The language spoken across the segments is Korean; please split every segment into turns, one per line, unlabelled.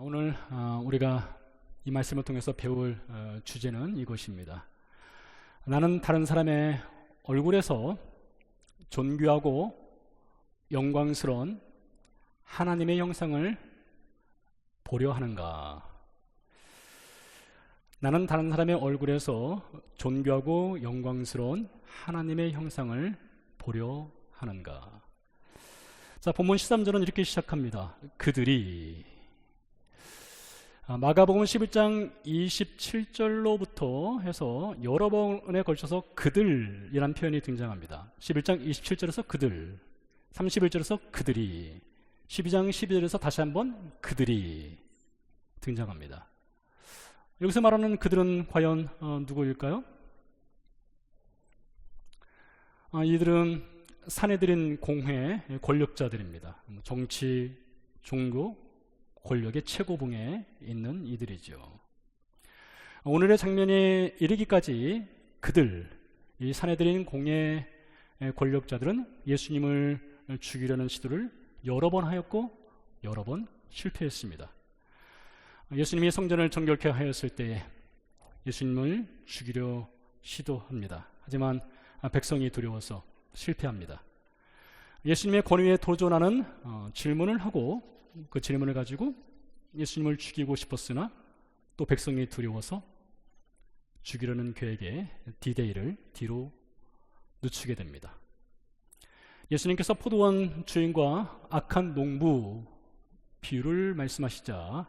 오늘 우리가 이 말씀을 통해서 배울 주제는 이것입니다. 나는 다른 사람의 얼굴에서 존귀하고 영광스러운 하나님의 형상을 보려 하는가? 나는 다른 사람의 얼굴에서 존귀하고 영광스러운 하나님의 형상을 보려 하는가? 자, 본문 13절은 이렇게 시작합니다. 그들이. 마가복음 11장 27절로부터 해서 여러 번에 걸쳐서 그들이라는 표현이 등장합니다. 11장 27절에서 그들, 31절에서 그들이, 12장 12절에서 다시 한번 그들이 등장합니다. 여기서 말하는 그들은 과연 누구일까요? 이들은 사내들인 공회 권력자들입니다. 정치, 종교, 권력의 최고봉에 있는 이들이죠. 오늘의 장면에 이르기까지 그들, 이 사내들인 공회 권력자들은 예수님을 죽이려는 시도를 여러 번 하였고 여러 번 실패했습니다. 예수님이 성전을 정결케 하였을 때에 예수님을 죽이려 시도합니다. 하지만 백성이 두려워서 실패합니다. 예수님의 권위에 도전하는 질문을 하고 그 질문을 가지고 예수님을 죽이고 싶었으나 또 백성이 두려워서 죽이려는 계획의 디데이를 뒤로 늦추게 됩니다. 예수님께서 포도원 주인과 악한 농부 비유를 말씀하시자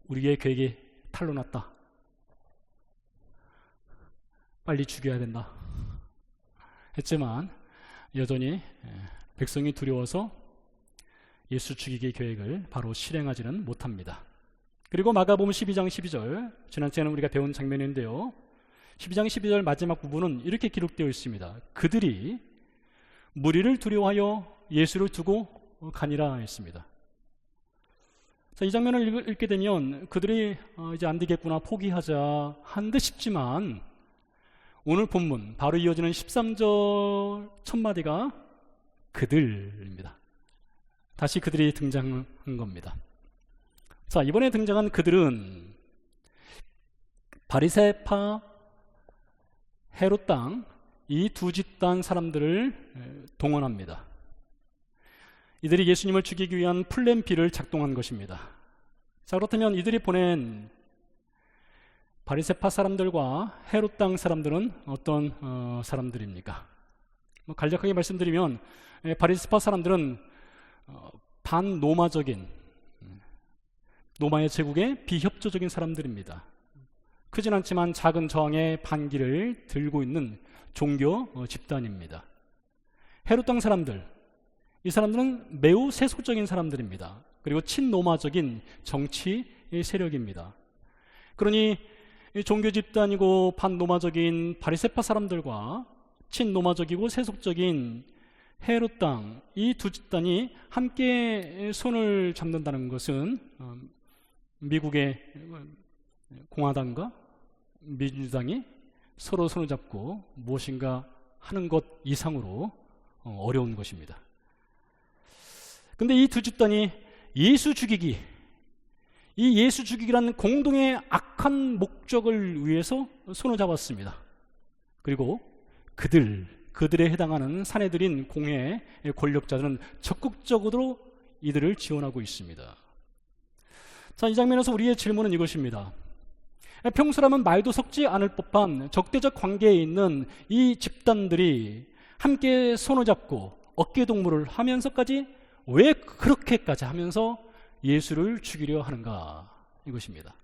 우리의 계획이 탈로 났다. 빨리 죽여야 된다. 했지만 여전히 백성이 두려워서 예수 죽이기 계획을 바로 실행하지는 못합니다. 그리고 마가복음 12장 12절, 지난 시간에 우리가 배운 장면인데요. 12장 12절 마지막 부분은 이렇게 기록되어 있습니다. 그들이 무리를 두려워하여 예수를 두고 가니라 했습니다. 자, 이 장면을 읽게 되면 그들이 이제 안 되겠구나 포기하자 한 듯 싶지만 오늘 본문 바로 이어지는 13절 첫 마디가 그들입니다. 다시 그들이 등장한 겁니다. 자, 이번에 등장한 그들은 바리새파, 헤롯 당 이 두 집단 사람들을 동원합니다. 이들이 예수님을 죽이기 위한 플랜 B를 작동한 것입니다. 자, 그렇다면 이들이 보낸 바리새파 사람들과 헤롯 당 사람들은 어떤 사람들입니까? 간략하게 말씀드리면 바리새파 사람들은 반로마적인 로마의 제국의 비협조적인 사람들입니다. 크진 않지만 작은 저항의 반기를 들고 있는 종교 집단입니다. 헤롯 당 사람들, 이 사람들은 매우 세속적인 사람들입니다. 그리고 친로마적인 정치 세력입니다. 그러니 종교 집단이고 반로마적인 바리새파 사람들과 친로마적이고 세속적인 헤롯 당, 이 두 집단이 함께 손을 잡는다는 것은 미국의 공화당과 민주당이 서로 손을 잡고 무엇인가 하는 것 이상으로 어려운 것입니다. 그런데 이 두 집단이 예수 죽이기, 이 예수 죽이기라는 공동의 악한 목적을 위해서 손을 잡았습니다. 그리고 그들에 해당하는 사내들인 공회 권력자들은 적극적으로 이들을 지원하고 있습니다. 자, 이 장면에서 우리의 질문은 이것입니다. 평소라면 말도 섞지 않을 법한 적대적 관계에 있는 이 집단들이 함께 손을 잡고 어깨동무를 하면서까지 왜 그렇게까지 하면서 예수를 죽이려 하는가? 이것입니다.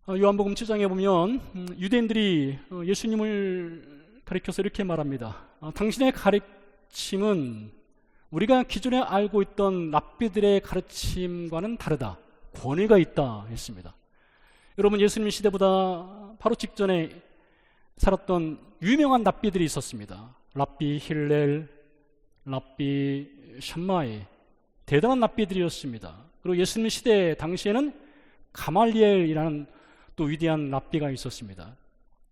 요한복음 7장에 보면 유대인들이 예수님을 가리켜서 이렇게 말합니다. 당신의 가르침은 우리가 기존에 알고 있던 랍비들의 가르침과는 다르다. 권위가 있다 했습니다. 여러분, 예수님 시대보다 바로 직전에 살았던 유명한 랍비들이 있었습니다. 랍비 힐렐, 랍비 샴마이, 대단한 랍비들이었습니다. 그리고 예수님 시대 당시에는 가말리엘이라는 또 위대한 랍비가 있었습니다.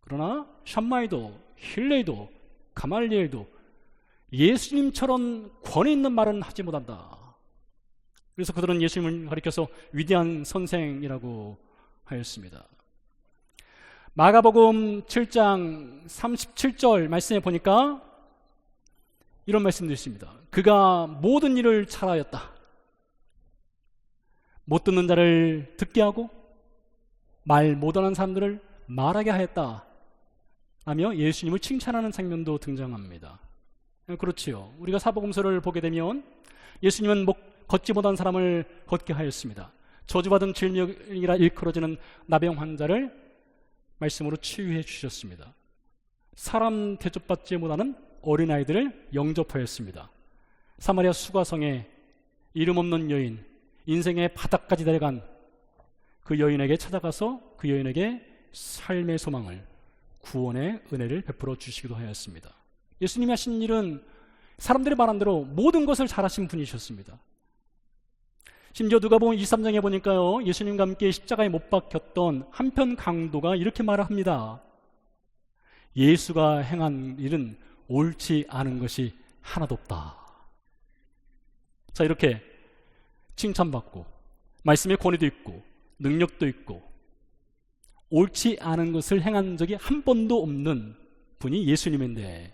그러나 샴마이도 힐레이도 가말리엘도 예수님처럼 권위 있는 말은 하지 못한다. 그래서 그들은 예수님을 가리켜서 위대한 선생이라고 하였습니다. 마가복음 7장 37절 말씀에 보니까 이런 말씀도 있습니다. 그가 모든 일을 잘하였다. 못 듣는 자를 듣게 하고 말 못하는 사람들을 말하게 하였다 하며 예수님을 칭찬하는 장면도 등장합니다. 그렇지요. 우리가 사복음서를 보게 되면 예수님은 걷지 못한 사람을 걷게 하였습니다. 저주받은 질병이라 일컬어지는 나병 환자를 말씀으로 치유해 주셨습니다. 사람 대접받지 못하는 어린아이들을 영접하였습니다. 사마리아 수가성에 이름 없는 여인, 인생의 바닥까지 내려간 그 여인에게 찾아가서 그 여인에게 삶의 소망을, 구원의 은혜를 베풀어 주시기도 하였습니다. 예수님이 하신 일은 사람들이 말한 대로 모든 것을 잘하신 분이셨습니다. 심지어 누가복음 23장에 보니까요, 예수님과 함께 십자가에 못 박혔던 한편 강도가 이렇게 말을 합니다. 예수가 행한 일은 옳지 않은 것이 하나도 없다. 자, 이렇게 칭찬받고 말씀의 권위도 있고 능력도 있고 옳지 않은 것을 행한 적이 한 번도 없는 분이 예수님인데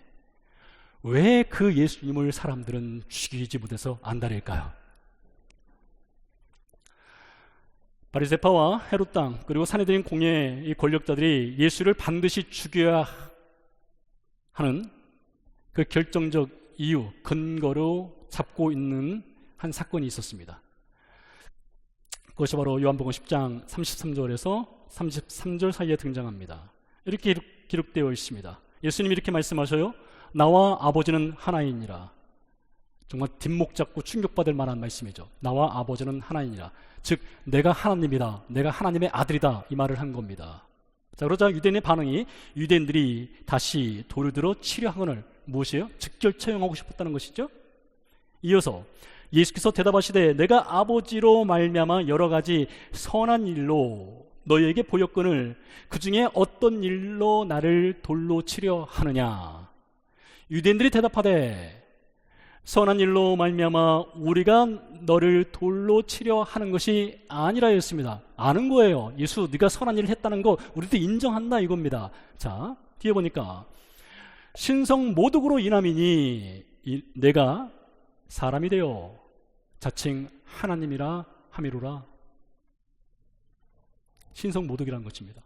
왜 그 예수님을 사람들은 죽이지 못해서 안달일까요? 바리새파와 헤롯 땅 그리고 산헤드린 공예 이 권력자들이 예수를 반드시 죽여야 하는 그 결정적 이유, 근거로 잡고 있는 한 사건이 있었습니다. 그것이 바로 요한복음 10장 33절에서 33절 사이에 등장합니다. 이렇게 기록되어 있습니다. 예수님이 이렇게 말씀하셔요. 나와 아버지는 하나이니라. 정말 뒷목 잡고 충격받을 만한 말씀이죠. 나와 아버지는 하나이니라. 즉 내가 하나님이다, 내가 하나님의 아들이다, 이 말을 한 겁니다. 자, 그러자 유대인의 반응이, 유대인들이 다시 돌을 들어 치려하거늘 무엇이에요? 즉결 처형하고 싶었다는 것이죠. 이어서 예수께서 대답하시되 내가 아버지로 말미암아 여러 가지 선한 일로 너희에게 보였거늘 그 중에 어떤 일로 나를 돌로 치려 하느냐. 유대인들이 대답하되 선한 일로 말미암아 우리가 너를 돌로 치려 하는 것이 아니라 했습니다. 아는 거예요. 예수 네가 선한 일을 했다는 거 우리도 인정한다 이겁니다. 자, 뒤에 보니까 신성 모독으로 인함이니 내가 사람이 되어 자칭 하나님이라 함이로라. 신성 모독이라는 것입니다.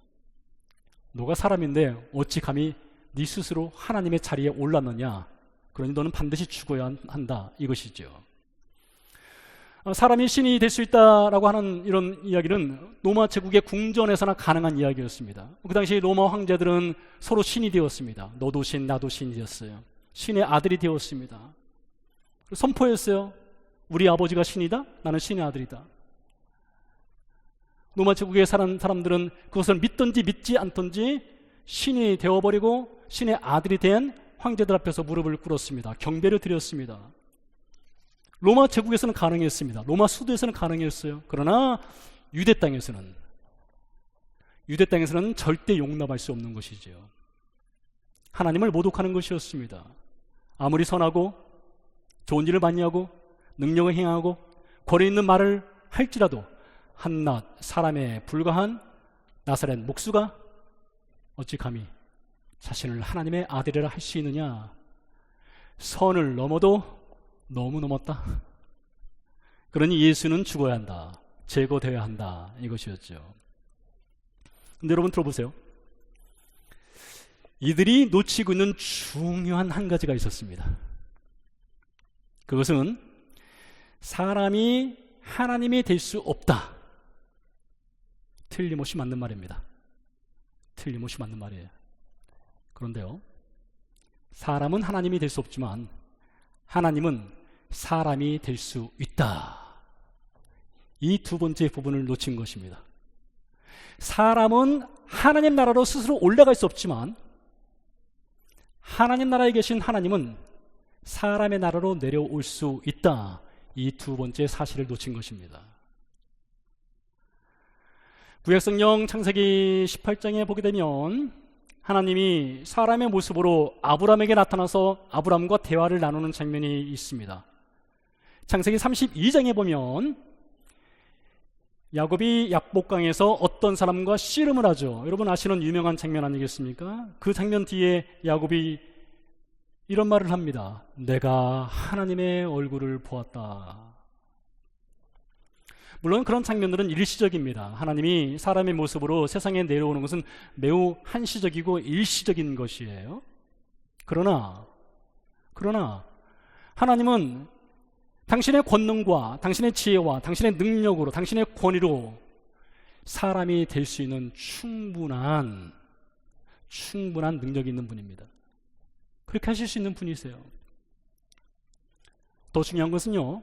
너가 사람인데 어찌 감히 네 스스로 하나님의 자리에 올랐느냐. 그러니 너는 반드시 죽어야 한다 이것이죠. 사람이 신이 될 수 있다라고 하는 이런 이야기는 로마 제국의 궁전에서나 가능한 이야기였습니다. 그 당시 로마 황제들은 서로 신이 되었습니다. 너도 신, 나도 신이 되었어요. 신의 아들이 되었습니다. 선포했어요. 우리 아버지가 신이다, 나는 신의 아들이다. 로마 제국에 사는 사람들은 그것을 믿든지 믿지 않든지 신이 되어버리고 신의 아들이 된 황제들 앞에서 무릎을 꿇었습니다. 경배를 드렸습니다. 로마 제국에서는 가능했습니다. 로마 수도에서는 가능했어요. 그러나 유대 땅에서는 절대 용납할 수 없는 것이죠. 하나님을 모독하는 것이었습니다. 아무리 선하고 좋은 일을 많이 하고 능력을 행하고 권위 있는 말을 할지라도 한낱 사람에 불과한 나사렛 목수가 어찌 감히 자신을 하나님의 아들이라 할 수 있느냐. 선을 넘어도 너무 넘었다. 그러니 예수는 죽어야 한다, 제거되어야 한다 이것이었죠. 근데 여러분 들어보세요. 이들이 놓치고 있는 중요한 한 가지가 있었습니다. 그것은 사람이 하나님이 될 수 없다. 틀림없이 맞는 말입니다. 틀림없이 맞는 말이에요. 그런데요, 사람은 하나님이 될 수 없지만 하나님은 사람이 될 수 있다. 이 두 번째 부분을 놓친 것입니다. 사람은 하나님 나라로 스스로 올라갈 수 없지만 하나님 나라에 계신 하나님은 사람의 나라로 내려올 수 있다. 이 두 번째 사실을 놓친 것입니다. 구약성경 창세기 18장에 보게 되면 하나님이 사람의 모습으로 아브람에게 나타나서 아브람과 대화를 나누는 장면이 있습니다. 창세기 32장에 보면 야곱이 약복강에서 어떤 사람과 씨름을 하죠. 여러분 아시는 유명한 장면 아니겠습니까? 그 장면 뒤에 야곱이 이런 말을 합니다. 내가 하나님의 얼굴을 보았다. 물론 그런 장면들은 일시적입니다. 하나님이 사람의 모습으로 세상에 내려오는 것은 매우 한시적이고 일시적인 것이에요. 그러나 하나님은 당신의 권능과 당신의 지혜와 당신의 능력으로 당신의 권위로 사람이 될 수 있는 충분한 능력이 있는 분입니다. 그렇게 하실 수 있는 분이세요. 더 중요한 것은요,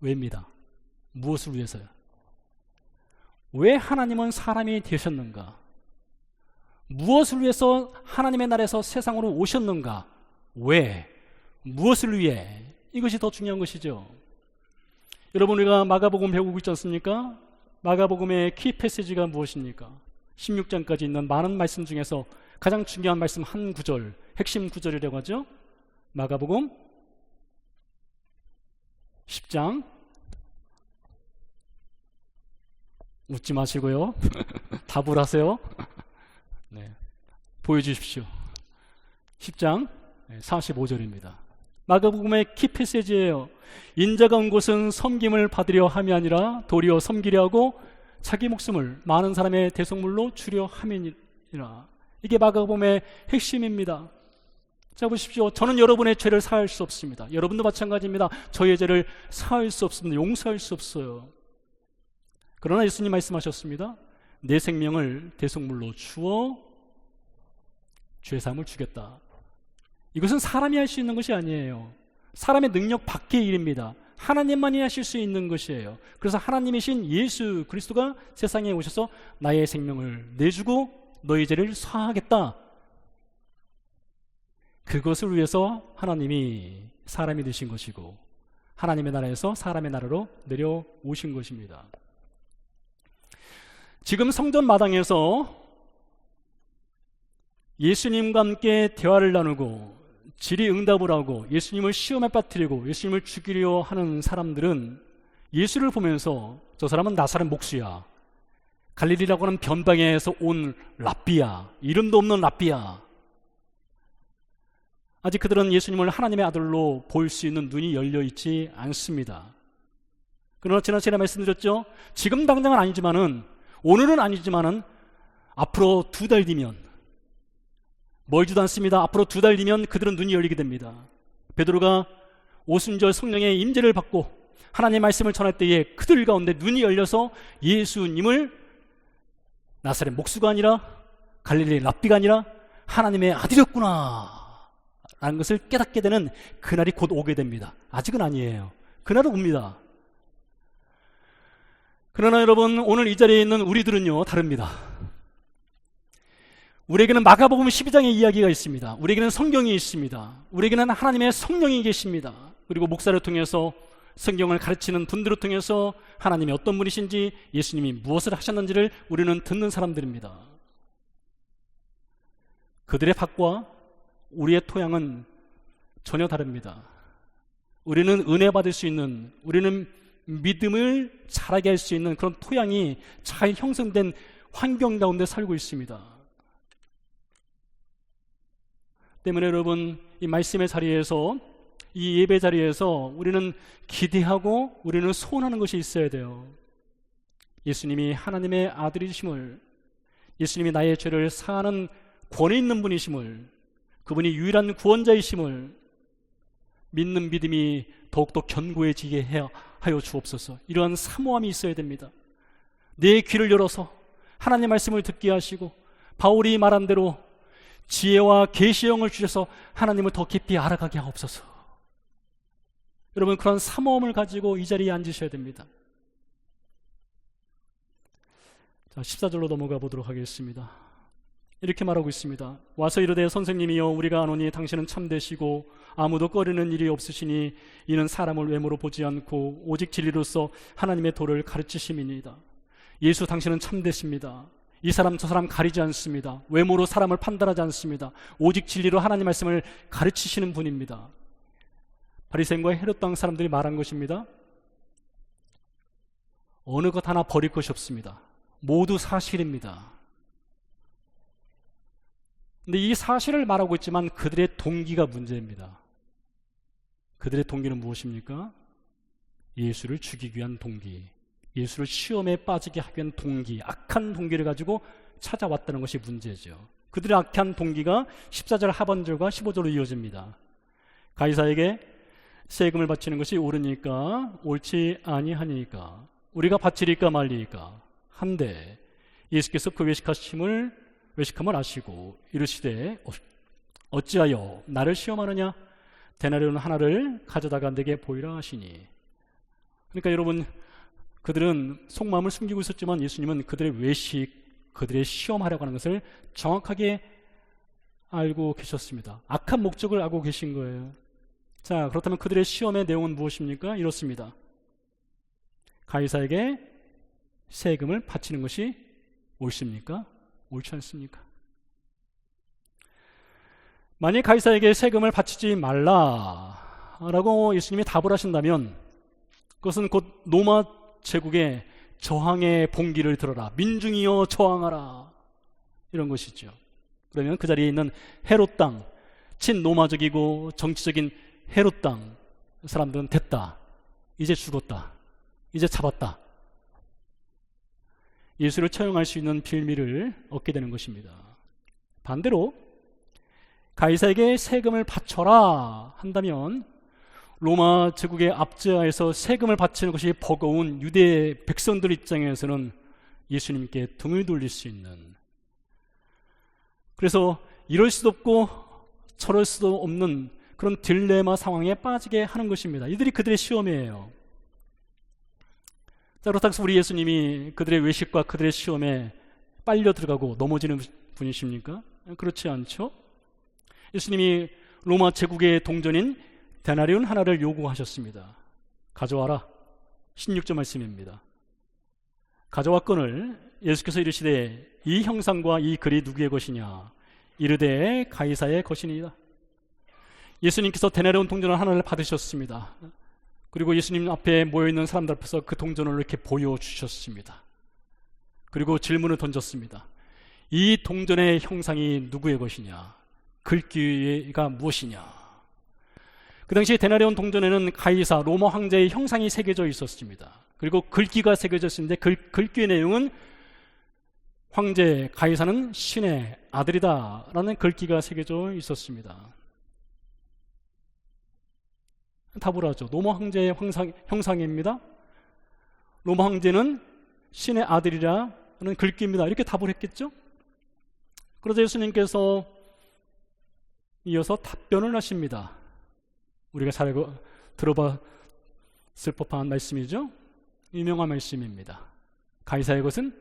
왜입니다. 무엇을 위해서요? 왜 하나님은 사람이 되셨는가? 무엇을 위해서 하나님의 나라에서 세상으로 오셨는가? 무엇을 위해? 이것이 더 중요한 것이죠. 여러분, 우리가 마가복음 배우고 있지 않습니까? 마가복음의 키 패시지가 무엇입니까? 16장까지 있는 많은 말씀 중에서 가장 중요한 말씀 한 구절, 핵심 구절이라고 하죠. 마가복음 10장. 웃지 마시고요. 답을 하세요. 네, 보여주십시오. 10장 45절입니다. 마가복음의 키패시지예요. 인자가 온 곳은 섬김을 받으려 함이 아니라 도리어 섬기려 하고 자기 목숨을 많은 사람의 대속물로 주려 함이니라. 이게 마가복음의 핵심입니다. 자, 보십시오. 저는 여러분의 죄를 사할 수 없습니다. 여러분도 마찬가지입니다. 저의 죄를 사할 수 없습니다. 용서할 수 없어요. 그러나 예수님 말씀하셨습니다. 내 생명을 대속물로 주어 죄사함을 주겠다. 이것은 사람이 할 수 있는 것이 아니에요. 사람의 능력 밖의 일입니다. 하나님만이 하실 수 있는 것이에요. 그래서 하나님이신 예수 그리스도가 세상에 오셔서 나의 생명을 내주고 너희 죄를 사하겠다. 그것을 위해서 하나님이 사람이 되신 것이고 하나님의 나라에서 사람의 나라로 내려오신 것입니다. 지금 성전 마당에서 예수님과 함께 대화를 나누고 질의응답을 하고 예수님을 시험에 빠뜨리고 예수님을 죽이려 하는 사람들은 예수를 보면서 저 사람은 나사렛 목수야, 갈릴리라고 하는 변방에서 온 랍비야, 이름도 없는 랍비야. 아직 그들은 예수님을 하나님의 아들로 볼 수 있는 눈이 열려있지 않습니다. 그러나 지난 말씀드렸죠. 지금 당장은 아니지만은, 오늘은 아니지만은 앞으로 2달 뒤면, 멀지도 않습니다. 앞으로 2달 뒤면 그들은 눈이 열리게 됩니다. 베드로가 오순절 성령의 임재를 받고 하나님의 말씀을 전할 때에 그들 가운데 눈이 열려서 예수님을 나사렛 목수가 아니라 갈릴리 랍비가 아니라 하나님의 아들이었구나 라는 것을 깨닫게 되는 그날이 곧 오게 됩니다. 아직은 아니에요. 그날은 옵니다. 그러나 여러분, 오늘 이 자리에 있는 우리들은요, 다릅니다. 우리에게는 마가복음 12장의 이야기가 있습니다. 우리에게는 성경이 있습니다. 우리에게는 하나님의 성령이 계십니다. 그리고 목사를 통해서 성경을 가르치는 분들을 통해서 하나님이 어떤 분이신지, 예수님이 무엇을 하셨는지를 우리는 듣는 사람들입니다. 그들의 밭과 우리의 토양은 전혀 다릅니다. 우리는 은혜 받을 수 있는, 우리는 믿음을 자라게 할 수 있는 그런 토양이 잘 형성된 환경 가운데 살고 있습니다. 때문에 여러분, 이 말씀의 자리에서, 이 예배 자리에서 우리는 기대하고 우리는 소원하는 것이 있어야 돼요. 예수님이 하나님의 아들이심을, 예수님이 나의 죄를 사하는 권위 있는 분이심을, 그분이 유일한 구원자이심을 믿는 믿음이 더욱더 견고해지게 하여 주옵소서. 이러한 사모함이 있어야 됩니다. 내 귀를 열어서 하나님의 말씀을 듣게 하시고 바울이 말한 대로 지혜와 계시의 영을 주셔서 하나님을 더 깊이 알아가게 하옵소서. 여러분, 그런 사모함을 가지고 이 자리에 앉으셔야 됩니다. 자, 14절로 넘어가 보도록 하겠습니다. 이렇게 말하고 있습니다. 와서 이르되 선생님이여, 우리가 아노니 당신은 참되시고 아무도 꺼리는 일이 없으시니 이는 사람을 외모로 보지 않고 오직 진리로서 하나님의 도를 가르치심이니이다. 예수, 당신은 참되십니다. 이 사람 저 사람 가리지 않습니다. 외모로 사람을 판단하지 않습니다. 오직 진리로 하나님 말씀을 가르치시는 분입니다. 바리새인과 헤롯 당 사람들이 말한 것입니다. 어느 것 하나 버릴 것이 없습니다. 모두 사실입니다. 근데 이 사실을 말하고 있지만 그들의 동기가 문제입니다. 그들의 동기는 무엇입니까? 예수를 죽이기 위한 동기, 예수를 시험에 빠지게 하기 위한 동기, 악한 동기를 가지고 찾아왔다는 것이 문제죠. 그들의 악한 동기가 14절 하반절과 15절로 이어집니다. 가이사에게 세금을 바치는 것이 옳으니까 옳지 아니하니까 우리가 바치리까 말리까 한데 예수께서 그 외식함을 아시고 이르시되 어찌하여 나를 시험하느냐? 데나리온 하나를 가져다가 내게 보이라 하시니. 그러니까 여러분, 그들은 속마음을 숨기고 있었지만 예수님은 그들의 외식, 그들의 시험하려고 하는 것을 정확하게 알고 계셨습니다. 악한 목적을 알고 계신 거예요. 자, 그렇다면 그들의 시험의 내용은 무엇입니까? 이렇습니다. 가이사에게 세금을 바치는 것이 옳습니까? 옳지 않습니까? 만약 가이사에게 세금을 바치지 말라라고 예수님이 답을 하신다면 그것은 곧 로마 제국의 저항의 봉기를 들어라, 민중이여 저항하라, 이런 것이죠. 그러면 그 자리에 있는 헤롯 땅, 친로마적이고 정치적인 헤롯 땅 사람들은 됐다, 이제 죽었다, 이제 잡았다, 예수를 처형할 수 있는 빌미를 얻게 되는 것입니다. 반대로 가이사에게 세금을 바쳐라 한다면 로마 제국의 압제하에서 세금을 바치는 것이 버거운 유대 백성들 입장에서는 예수님께 등을 돌릴 수 있는, 그래서 이럴 수도 없고 저럴 수도 없는 그런 딜레마 상황에 빠지게 하는 것입니다. 이들이 그들의 시험이에요. 자, 그렇다고 해서 우리 예수님이 그들의 외식과 그들의 시험에 빨려 들어가고 넘어지는 분이십니까? 그렇지 않죠? 예수님이 로마 제국의 동전인 데나리온 하나를 요구하셨습니다. 가져와라. 16절 말씀입니다. 가져왔거늘 예수께서 이르시되 이 형상과 이 글이 누구의 것이냐? 이르되 가이사의 것이니이다. 예수님께서 데나리온 동전을 하나를 받으셨습니다. 그리고 예수님 앞에 모여있는 사람들 앞에서 그 동전을 이렇게 보여주셨습니다. 그리고 질문을 던졌습니다. 이 동전의 형상이 누구의 것이냐? 글귀가 무엇이냐? 그 당시 데나리온 동전에는 가이사 로마 황제의 형상이 새겨져 있었습니다. 그리고 글귀가 새겨져 있었는데 글귀의 내용은 황제 가이사는 신의 아들이다 라는 글귀가 새겨져 있었습니다. 답을 하죠. 로마 황제의 형상입니다. 로마 황제는 신의 아들이라는 글귀입니다. 이렇게 답을 했겠죠? 그러자 예수님께서 이어서 답변을 하십니다. 우리가 잘 들어봤을 법한 말씀이죠. 유명한 말씀입니다. 가이사의 것은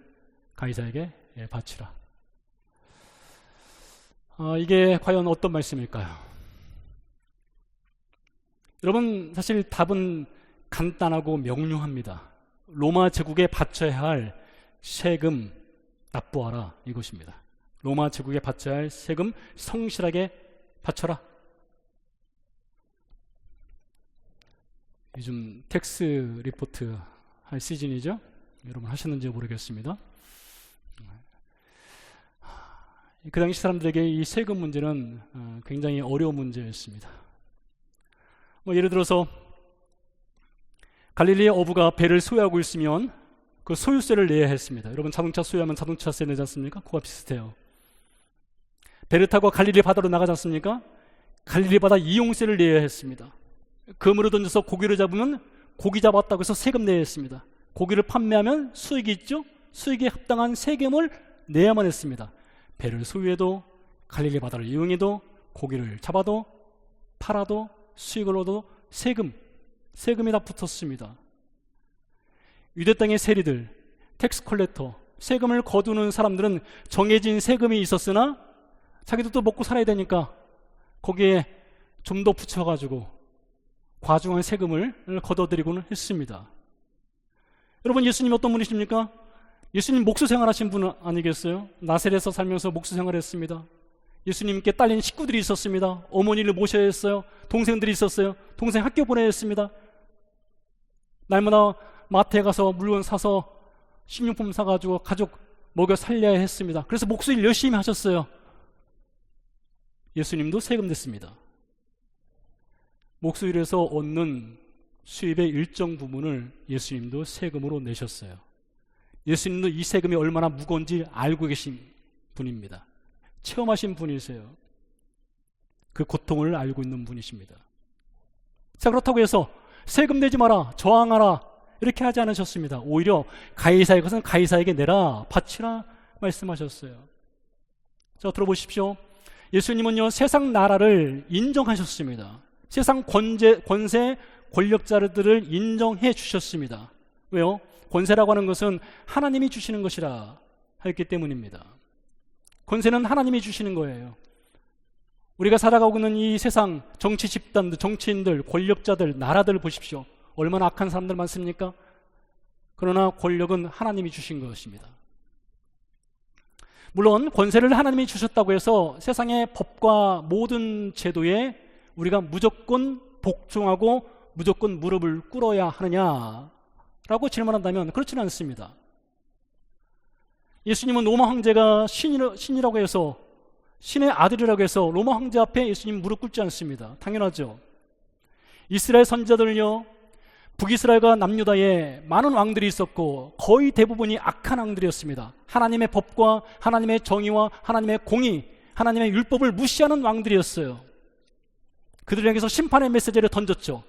가이사에게 바치라. 이게 과연 어떤 말씀일까요? 여러분, 사실 답은 간단하고 명료합니다. 로마 제국에 바쳐야 할 세금 납부하라, 이것입니다. 로마 제국에 바쳐야 할 세금 성실하게 바쳐라. 요즘 텍스 리포트 할 시즌이죠. 여러분 하셨는지 모르겠습니다. 그 당시 사람들에게 이 세금 문제는 굉장히 어려운 문제였습니다. 예를 들어서 갈릴리의 어부가 배를 소유하고 있으면 그 소유세를 내야 했습니다. 여러분 자동차 소유하면 자동차세 내지 않습니까? 그거와 비슷해요. 배를 타고 갈릴리 바다로 나가지 않습니까? 갈릴리 바다 이용세를 내야 했습니다. 그물을 던져서 고기를 잡으면 고기 잡았다고 해서 세금 내야 했습니다. 고기를 판매하면 수익이 있죠? 수익에 합당한 세금을 내야만 했습니다. 배를 소유해도 갈릴리 바다를 이용해도 고기를 잡아도 팔아도 수익을 얻어도 세금이 다 붙었습니다. 유대 땅의 세리들, 텍스 컬렉터, 세금을 거두는 사람들은 정해진 세금이 있었으나 자기들도 먹고 살아야 되니까 거기에 좀 더 붙여가지고 과중한 세금을 걷어들이고는 했습니다. 여러분, 예수님이 어떤 분이십니까? 예수님 목수생활 하신 분 아니겠어요? 나사렛에서 살면서 목수생활 했습니다. 예수님께 딸린 식구들이 있었습니다. 어머니를 모셔야 했어요. 동생들이 있었어요. 동생 학교 보내야 했습니다. 날마다 마트에 가서 물건 사서 식료품 사가지고 가족 먹여 살려야 했습니다. 그래서 목수일 열심히 하셨어요. 예수님도 세금 냈습니다. 목수일에서 얻는 수입의 일정 부분을 예수님도 세금으로 내셨어요. 예수님도 이 세금이 얼마나 무거운지 알고 계신 분입니다. 체험하신 분이세요. 그 고통을 알고 있는 분이십니다. 자, 그렇다고 해서 세금 내지 마라, 저항하라 이렇게 하지 않으셨습니다. 오히려 가이사의 것은 가이사에게 내라, 바치라 말씀하셨어요. 자, 들어보십시오. 예수님은요, 세상 나라를 인정하셨습니다. 세상 권세, 권력자들을 인정해 주셨습니다. 왜요? 권세라고 하는 것은 하나님이 주시는 것이라 했기 때문입니다. 권세는 하나님이 주시는 거예요. 우리가 살아가고 있는 이 세상 정치 집단들, 정치인들, 권력자들, 나라들 보십시오. 얼마나 악한 사람들 많습니까? 그러나 권력은 하나님이 주신 것입니다. 물론 권세를 하나님이 주셨다고 해서 세상의 법과 모든 제도에 우리가 무조건 복종하고 무조건 무릎을 꿇어야 하느냐라고 질문한다면 그렇지는 않습니다. 예수님은 로마 황제가 신이라고 해서, 신의 아들이라고 해서 로마 황제 앞에 예수님 무릎 꿇지 않습니다. 당연하죠. 이스라엘 선지자들은요, 북이스라엘과 남유다에 많은 왕들이 있었고 거의 대부분이 악한 왕들이었습니다. 하나님의 법과 하나님의 정의와 하나님의 공의, 하나님의 율법을 무시하는 왕들이었어요. 그들에게서 심판의 메시지를 던졌죠.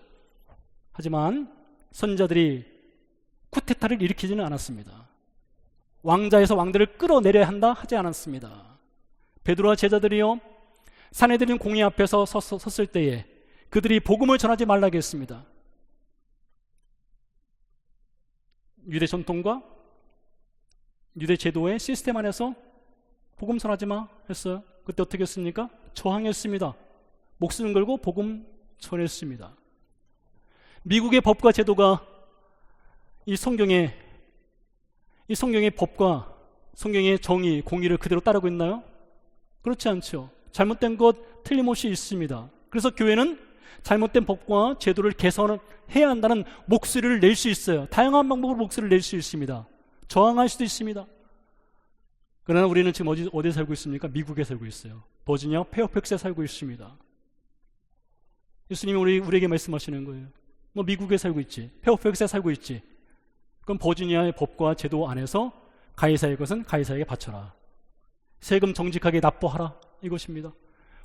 하지만 선지자들이 쿠데타를 일으키지는 않았습니다. 왕자에서 왕들을 끌어내려야 한다 하지 않았습니다. 베드로와 제자들이요, 산헤드린 공의 앞에서 섰을 때에 그들이 복음을 전하지 말라고 했습니다. 유대 전통과 유대 제도의 시스템 안에서 복음 전하지 마 했어요. 그때 어떻게 했습니까? 저항했습니다. 목숨 걸고 복음 전했습니다. 미국의 법과 제도가 이 성경의 법과 성경의 정의, 공의를 그대로 따르고 있나요? 그렇지 않죠. 잘못된 것 틀림없이 있습니다. 그래서 교회는 잘못된 법과 제도를 개선해야 한다는 목소리를 낼 수 있어요. 다양한 방법으로 목소리를 낼 수 있습니다. 저항할 수도 있습니다. 그러나 우리는 지금 어디에 살고 있습니까? 미국에 살고 있어요. 버지니아 페어팩스에 살고 있습니다. 예수님이 우리에게 말씀하시는 거예요. 너 미국에 살고 있지, 페어팩스에 살고 있지, 그럼 버지니아의 법과 제도 안에서 가이사의 것은 가이사에게 바쳐라, 세금 정직하게 납부하라, 이것입니다.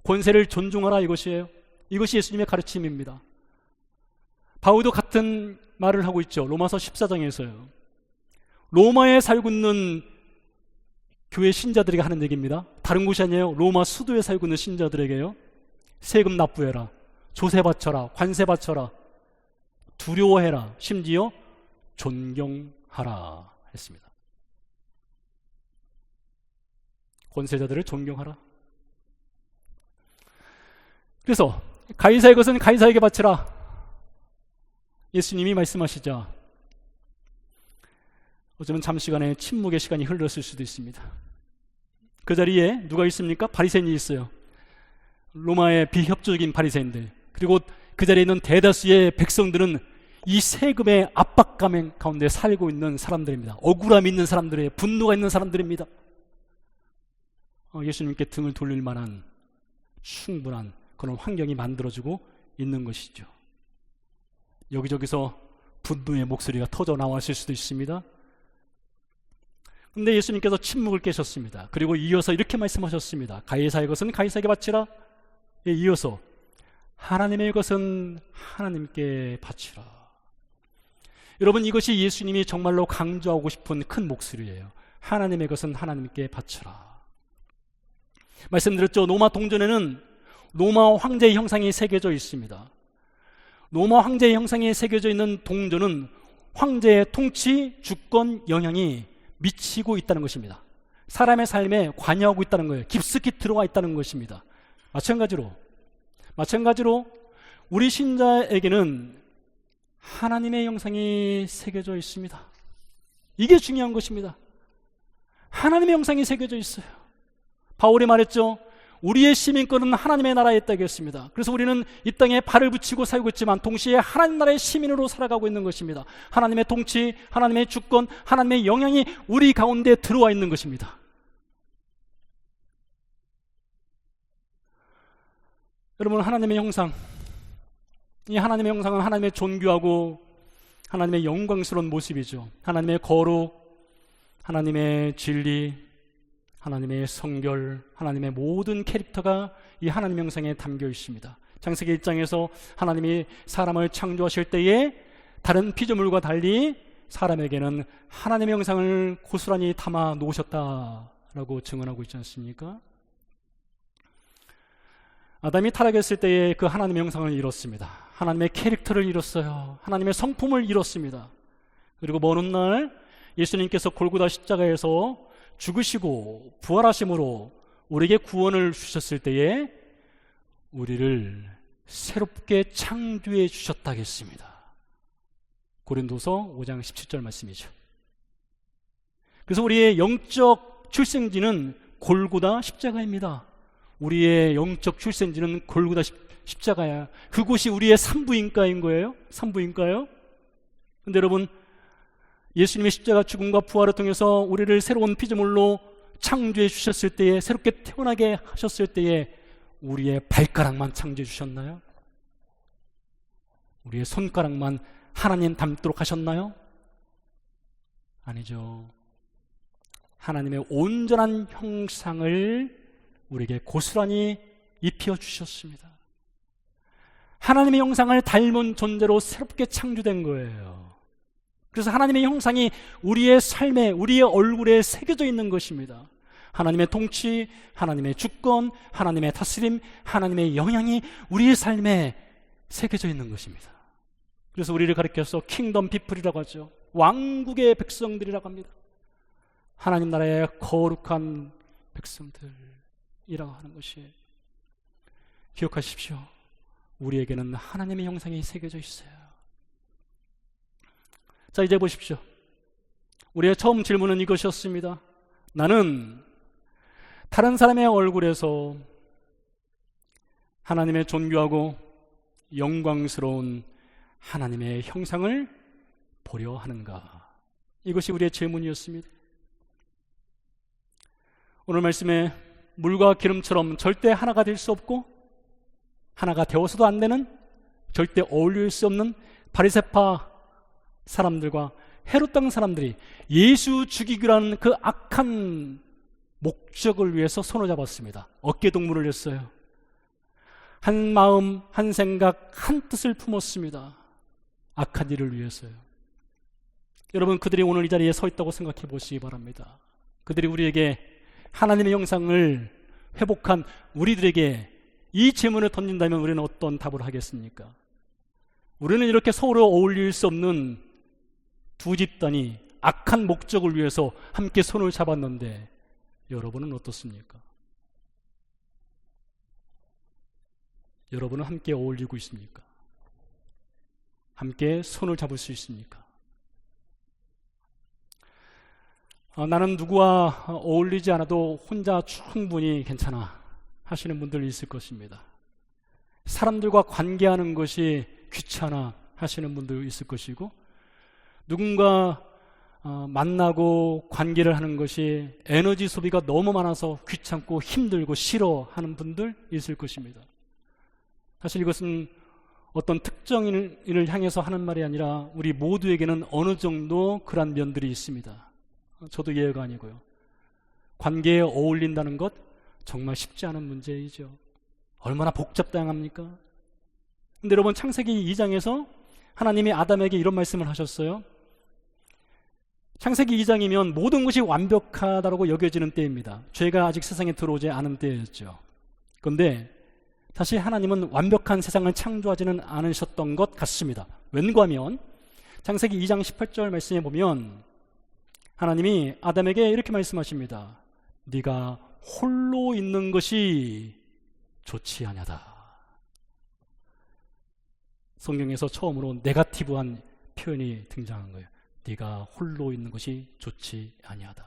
권세를 존중하라, 이것이에요. 이것이 예수님의 가르침입니다. 바울도 같은 말을 하고 있죠. 로마서 14장에서요. 로마에 살고 있는 교회 신자들에게 하는 얘기입니다. 다른 곳이 아니에요. 로마 수도에 살고 있는 신자들에게요. 세금 납부해라, 조세 바쳐라, 관세 바쳐라, 두려워해라, 심지어 존경하라 했습니다. 권세자들을 존경하라. 그래서 가이사의 것은 가이사에게 바치라, 예수님이 말씀하시자 어쩌면 잠시간의 침묵의 시간이 흘렀을 수도 있습니다. 그 자리에 누가 있습니까? 바리새인이 있어요. 로마의 비협조적인 바리새인들, 그리고 그 자리에 있는 대다수의 백성들은 이 세금의 압박감 가운데 살고 있는 사람들입니다. 억울함이 있는 사람들이에요. 분노가 있는 사람들입니다. 예수님께 등을 돌릴 만한 충분한 그런 환경이 만들어지고 있는 것이죠. 여기저기서 분노의 목소리가 터져 나왔을 수도 있습니다. 그런데 예수님께서 침묵을 깨셨습니다. 그리고 이어서 이렇게 말씀하셨습니다. 가이사의 것은 가이사에게 바치라. 이어서 하나님의 것은 하나님께 바치라. 여러분, 이것이 예수님이 정말로 강조하고 싶은 큰 목소리예요. 하나님의 것은 하나님께 바치라. 말씀드렸죠. 로마 동전에는 로마 황제의 형상이 새겨져 있습니다. 로마 황제의 형상이 새겨져 있는 동전은 황제의 통치, 주권, 영향이 미치고 있다는 것입니다. 사람의 삶에 관여하고 있다는 거예요. 깊숙이 들어와 있다는 것입니다. 마찬가지로 우리 신자에게는 하나님의 형상이 새겨져 있습니다. 이게 중요한 것입니다. 하나님의 형상이 새겨져 있어요. 바울이 말했죠. 우리의 시민권은 하나님의 나라에 있다고 했습니다. 그래서 우리는 이 땅에 발을 붙이고 살고 있지만 동시에 하나님 나라의 시민으로 살아가고 있는 것입니다. 하나님의 통치, 하나님의 주권, 하나님의 영향이 우리 가운데 들어와 있는 것입니다. 여러분, 하나님의 형상, 이 하나님의 형상은 하나님의 존귀하고 하나님의 영광스러운 모습이죠. 하나님의 거룩, 하나님의 진리, 하나님의 성결, 하나님의 모든 캐릭터가 이 하나님의 형상에 담겨 있습니다. 창세기 1장에서 하나님이 사람을 창조하실 때에 다른 피조물과 달리 사람에게는 하나님의 형상을 고스란히 담아 놓으셨다라고 증언하고 있지 않습니까? 아담이 타락했을 때에 그 하나님의 형상을 잃었습니다. 하나님의 캐릭터를 잃었어요. 하나님의 성품을 잃었습니다. 그리고 먼 훗날 예수님께서 골고다 십자가에서 죽으시고 부활하심으로 우리에게 구원을 주셨을 때에 우리를 새롭게 창조해 주셨다고 했습니다. 고린도서 5장 17절 말씀이죠. 그래서 우리의 영적 출생지는 골고다 십자가입니다. 우리의 영적 출생지는 골고다 십자가야. 그곳이 우리의 산부인과인 거예요. 산부인과요. 근데 여러분, 예수님의 십자가 죽음과 부활을 통해서 우리를 새로운 피조물로 창조해 주셨을 때에, 새롭게 태어나게 하셨을 때에 우리의 발가락만 창조해 주셨나요? 우리의 손가락만 하나님 닮도록 하셨나요? 아니죠. 하나님의 온전한 형상을 우리에게 고스란히 입혀 주셨습니다. 하나님의 형상을 닮은 존재로 새롭게 창조된 거예요. 그래서 하나님의 형상이 우리의 삶에, 우리의 얼굴에 새겨져 있는 것입니다. 하나님의 통치, 하나님의 주권, 하나님의 다스림, 하나님의 영향이 우리의 삶에 새겨져 있는 것입니다. 그래서 우리를 가리켜서 킹덤 피플이라고 하죠. 왕국의 백성들이라고 합니다. 하나님 나라의 거룩한 백성들이라고 하는 것이, 기억하십시오. 우리에게는 하나님의 형상이 새겨져 있어요. 자, 이제 보십시오. 우리의 처음 질문은 이것이었습니다. 나는 다른 사람의 얼굴에서 하나님의 존귀하고 영광스러운 하나님의 형상을 보려 하는가? 이것이 우리의 질문이었습니다. 오늘 말씀에 물과 기름처럼 절대 하나가 될 수 없고 하나가 되어서도 안 되는, 절대 어울릴 수 없는 바리새파 사람들과 헤롯 땅 사람들이 예수 죽이기라는 그 악한 목적을 위해서 손을 잡았습니다. 어깨동무를 했어요. 한 마음, 한 생각, 한 뜻을 품었습니다. 악한 일을 위해서요. 여러분, 그들이 오늘 이 자리에 서 있다고 생각해 보시기 바랍니다. 그들이 우리에게 하나님의 형상을 회복한 우리들에게 이 질문을 던진다면 우리는 어떤 답을 하겠습니까? 우리는 이렇게 서로 어울릴 수 없는 두 집단이 악한 목적을 위해서 함께 손을 잡았는데 여러분은 어떻습니까? 여러분은 함께 어울리고 있습니까? 함께 손을 잡을 수 있습니까? 나는 누구와 어울리지 않아도 혼자 충분히 괜찮아 하시는 분들 있을 것입니다. 사람들과 관계하는 것이 귀찮아 하시는 분도 있을 것이고, 누군가 만나고 관계를 하는 것이 에너지 소비가 너무 많아서 귀찮고 힘들고 싫어하는 분들 있을 것입니다. 사실 이것은 어떤 특정인을 향해서 하는 말이 아니라 우리 모두에게는 어느 정도 그런 면들이 있습니다. 저도 예외가 아니고요. 관계에 어울린다는 것 정말 쉽지 않은 문제이죠. 얼마나 복잡다양합니까? 근데 여러분, 창세기 2장에서 하나님이 아담에게 이런 말씀을 하셨어요. 창세기 2장이면 모든 것이 완벽하다고 여겨지는 때입니다. 죄가 아직 세상에 들어오지 않은 때였죠. 그런데 다시 하나님은 완벽한 세상을 창조하지는 않으셨던 것 같습니다. 왠가 하면 창세기 2장 18절 말씀에 보면 하나님이 아담에게 이렇게 말씀하십니다. 네가 홀로 있는 것이 좋지 아니하다. 성경에서 처음으로 네거티브한 표현이 등장한 거예요. 네가 홀로 있는 것이 좋지 아니하다.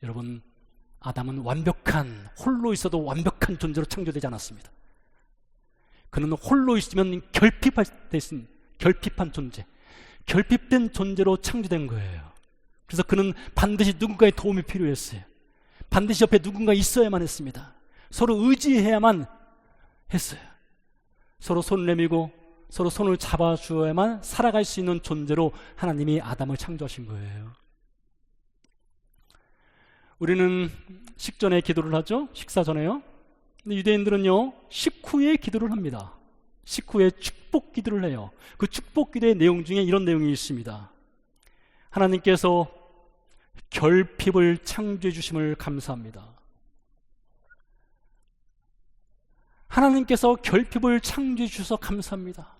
여러분, 아담은 완벽한, 홀로 있어도 완벽한 존재로 창조되지 않았습니다. 그는 홀로 있으면 결핍한 존재, 결핍된 존재로 창조된 거예요. 그래서 그는 반드시 누군가의 도움이 필요했어요. 반드시 옆에 누군가 있어야만 했습니다. 서로 의지해야만 했어요. 서로 손을 내밀고 서로 손을 잡아주어야만 살아갈 수 있는 존재로 하나님이 아담을 창조하신 거예요. 우리는 식전에 기도를 하죠. 식사 전에요. 근데 유대인들은요, 식후에 기도를 합니다. 식후에 축복 기도를 해요. 그 축복 기도의 내용 중에 이런 내용이 있습니다. 하나님께서 결핍을 창조해 주심을 감사합니다. 하나님께서 결핍을 창조해 주셔서 감사합니다.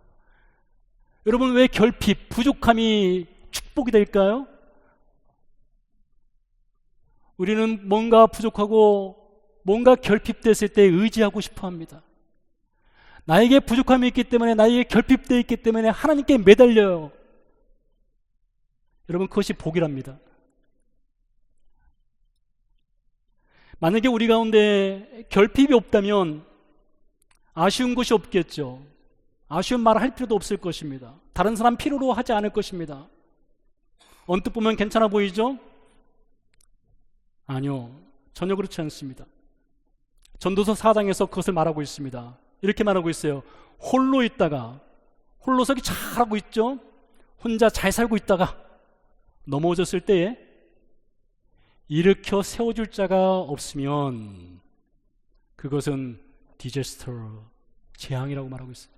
여러분, 왜 결핍, 부족함이 축복이 될까요? 우리는 뭔가 부족하고 뭔가 결핍됐을 때 의지하고 싶어 합니다. 나에게 부족함이 있기 때문에, 나에게 결핍되어 있기 때문에 하나님께 매달려요. 여러분, 그것이 복이랍니다. 만약에 우리 가운데 결핍이 없다면 아쉬운 것이 없겠죠. 아쉬운 말을 할 필요도 없을 것입니다. 다른 사람 필요로 하지 않을 것입니다. 언뜻 보면 괜찮아 보이죠? 아니요, 전혀 그렇지 않습니다. 전도서 4장에서 그것을 말하고 있습니다. 이렇게 말하고 있어요. 홀로 있다가, 홀로서 잘하고 있죠? 혼자 잘 살고 있다가 넘어졌을 때에 일으켜 세워줄 자가 없으면 그것은 디제스터, 재앙이라고 말하고 있어요.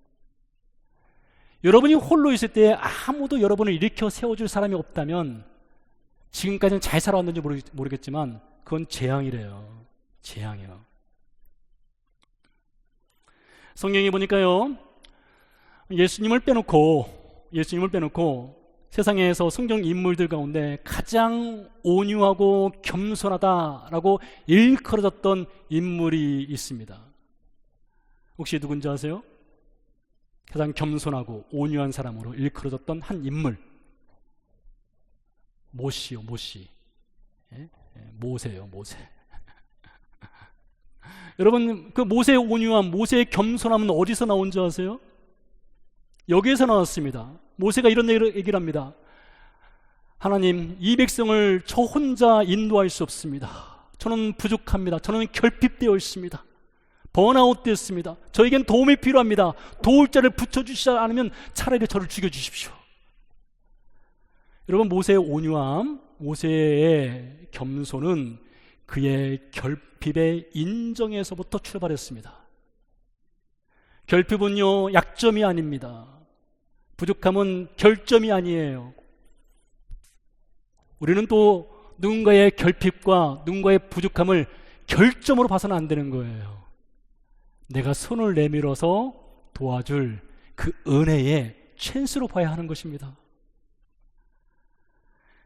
여러분이 홀로 있을 때 아무도 여러분을 일으켜 세워줄 사람이 없다면, 지금까지는 잘 살아왔는지 모르겠지만 그건 재앙이래요. 재앙이요. 성경에 보니까요, 예수님을 빼놓고 세상에서 성경 인물들 가운데 가장 온유하고 겸손하다라고 일컬어졌던 인물이 있습니다. 혹시 누군지 아세요? 가장 겸손하고 온유한 사람으로 일컬어졌던 한 인물, 모시요, 모시. 모세요, 모세. 여러분, 그 모세의 온유함, 모세의 겸손함은 어디서 나온 줄 아세요? 여기에서 나왔습니다. 모세가 이런 얘기를 합니다. 하나님, 이 백성을 저 혼자 인도할 수 없습니다. 저는 부족합니다. 저는 결핍되어 있습니다. 번아웃 됐습니다. 저에겐 도움이 필요합니다. 도울 자를 붙여주시지 않으면 차라리 저를 죽여주십시오. 여러분, 모세의 온유함, 모세의 겸손은 그의 결핍의 인정에서부터 출발했습니다. 결핍은요, 약점이 아닙니다. 부족함은 결점이 아니에요. 우리는 또 누군가의 결핍과 누군가의 부족함을 결점으로 봐서는 안 되는 거예요. 내가 손을 내밀어서 도와줄 그 은혜의 찬스로 봐야 하는 것입니다.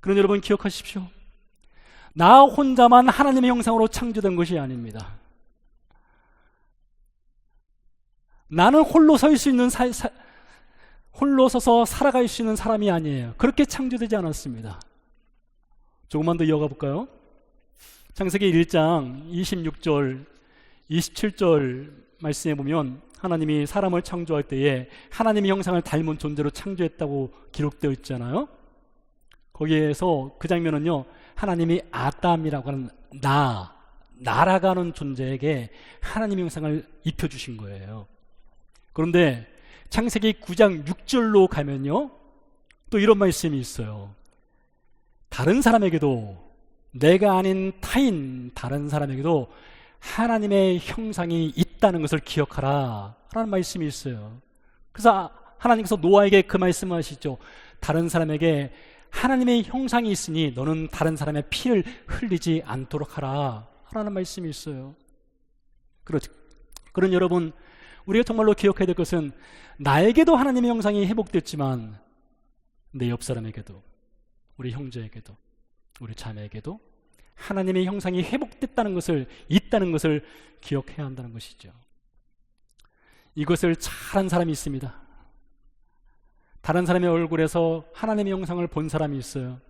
그런데 여러분, 기억하십시오. 나 혼자만 하나님의 형상으로 창조된 것이 아닙니다. 나는 홀로 설 수 있는 홀로 서서 살아갈 수 있는 사람이 아니에요. 그렇게 창조되지 않았습니다. 조금만 더 이어가 볼까요? 창세기 1장 26절 27절 말씀에 보면 하나님이 사람을 창조할 때에 하나님의 형상을 닮은 존재로 창조했다고 기록되어 있잖아요. 거기에서 그 장면은요, 하나님이 아담이라고 하는 나라가는 존재에게 하나님의 형상을 입혀주신 거예요. 그런데 창세기 9장 6절로 가면요, 또 이런 말씀이 있어요. 다른 사람에게도, 내가 아닌 타인 다른 사람에게도 하나님의 형상이 있다는 것을 기억하라 라는 말씀이 있어요. 그래서 하나님께서 노아에게 그 말씀을 하시죠. 다른 사람에게 하나님의 형상이 있으니 너는 다른 사람의 피를 흘리지 않도록 하라 라는 말씀이 있어요. 그런 여러분, 우리가 정말로 기억해야 될 것은 나에게도 하나님의 형상이 회복됐지만 내 옆 사람에게도, 우리 형제에게도, 우리 자매에게도 하나님의 형상이 회복됐다는 것을, 있다는 것을 기억해야 한다는 것이죠. 이것을 잘한 사람이 있습니다. 다른 사람의 얼굴에서 하나님의 형상을 본 사람이 있어요.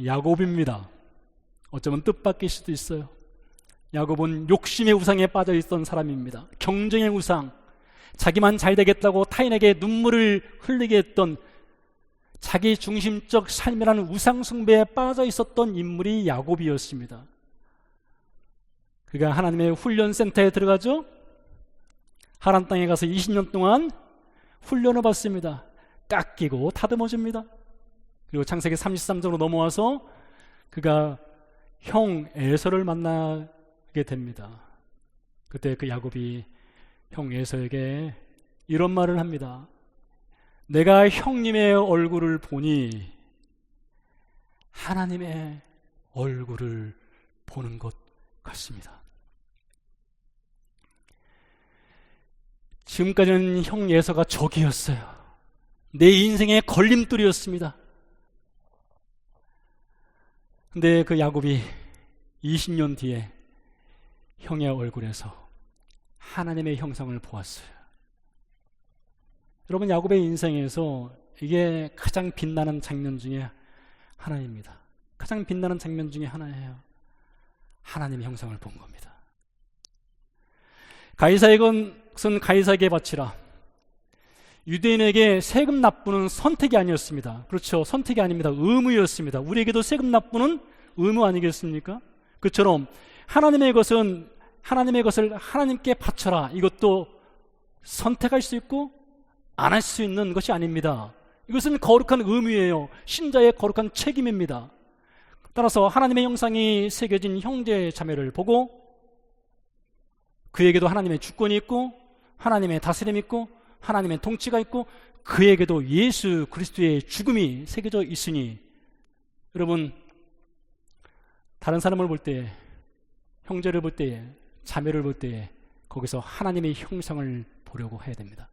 야곱입니다. 어쩌면 뜻밖일 수도 있어요. 야곱은 욕심의 우상에 빠져 있던 사람입니다. 경쟁의 우상, 자기만 잘 되겠다고 타인에게 눈물을 흘리게 했던 자기 중심적 삶이라는 우상 숭배에 빠져 있었던 인물이 야곱이었습니다. 그가 하나님의 훈련센터에 들어가죠. 하란 땅에 가서 20년 동안 훈련을 받습니다. 깎이고 다듬어집니다. 그리고 창세기 33장으로 넘어와서 그가 형 에서를 만나게 됩니다. 그때 그 야곱이 형 에서에게 이런 말을 합니다. 내가 형님의 얼굴을 보니 하나님의 얼굴을 보는 것 같습니다. 지금까지는 형 에서가 적이었어요. 내 인생의 걸림돌이었습니다. 근데 그 야곱이 20년 뒤에 형의 얼굴에서 하나님의 형상을 보았어요. 여러분, 야곱의 인생에서 이게 가장 빛나는 장면 중에 하나입니다. 가장 빛나는 장면 중에 하나예요. 하나님의 형상을 본 겁니다. 가이사의 것은 가이사에게 바치라. 유대인에게 세금 납부는 선택이 아니었습니다. 그렇죠. 선택이 아닙니다. 의무였습니다. 우리에게도 세금 납부는 의무 아니겠습니까? 그처럼 하나님의 것을 하나님께 바쳐라. 이것도 선택할 수 있고 안 할 수 있는 것이 아닙니다. 이것은 거룩한 의무예요. 신자의 거룩한 책임입니다. 따라서 하나님의 형상이 새겨진 형제 자매를 보고 그에게도 하나님의 주권이 있고 하나님의 다스림이 있고 하나님의 통치가 있고 그에게도 예수 그리스도의 죽음이 새겨져 있으니, 여러분, 다른 사람을 볼 때에, 형제를 볼 때에, 자매를 볼 때에 거기서 하나님의 형상을 보려고 해야 됩니다.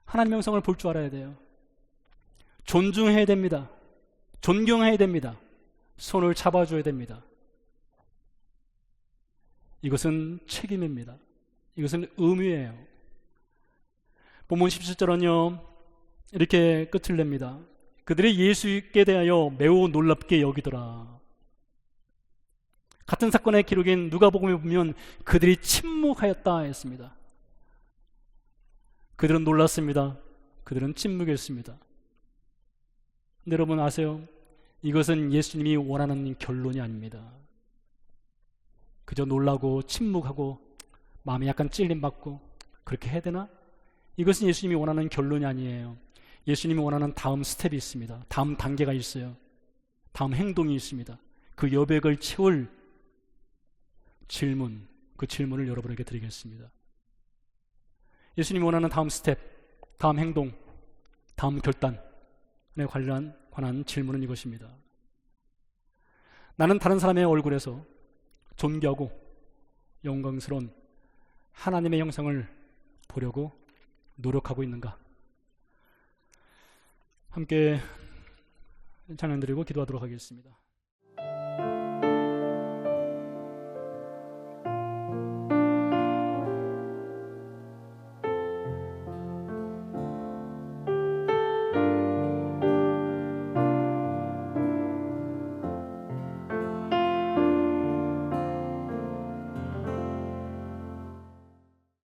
하나님의 형상을 볼 줄 알아야 돼요. 존중해야 됩니다. 존경해야 됩니다. 손을 잡아줘야 됩니다. 이것은 책임입니다. 이것은 의무예요. 본문 17절은요 이렇게 끝을 냅니다. 그들이 예수께 대하여 매우 놀랍게 여기더라. 같은 사건의 기록인 누가복음에 보면 그들이 침묵하였다 했습니다. 그들은 놀랐습니다. 그들은 침묵했습니다. 근데 여러분 아세요? 이것은 예수님이 원하는 결론이 아닙니다. 그저 놀라고 침묵하고 마음이 약간 찔림받고 그렇게 해야 되나? 이것은 예수님이 원하는 결론이 아니에요. 예수님이 원하는 다음 스텝이 있습니다. 다음 단계가 있어요. 다음 행동이 있습니다. 그 여백을 채울 질문, 그 질문을 여러분에게 드리겠습니다. 예수님이 원하는 다음 스텝, 다음 행동, 다음 결단에 관한 질문은 이것입니다. 나는 다른 사람의 얼굴에서 존귀하고 영광스러운 하나님의 형상을 보려고 노력하고 있는가? 함께 찬양 드리고 기도하도록 하겠습니다.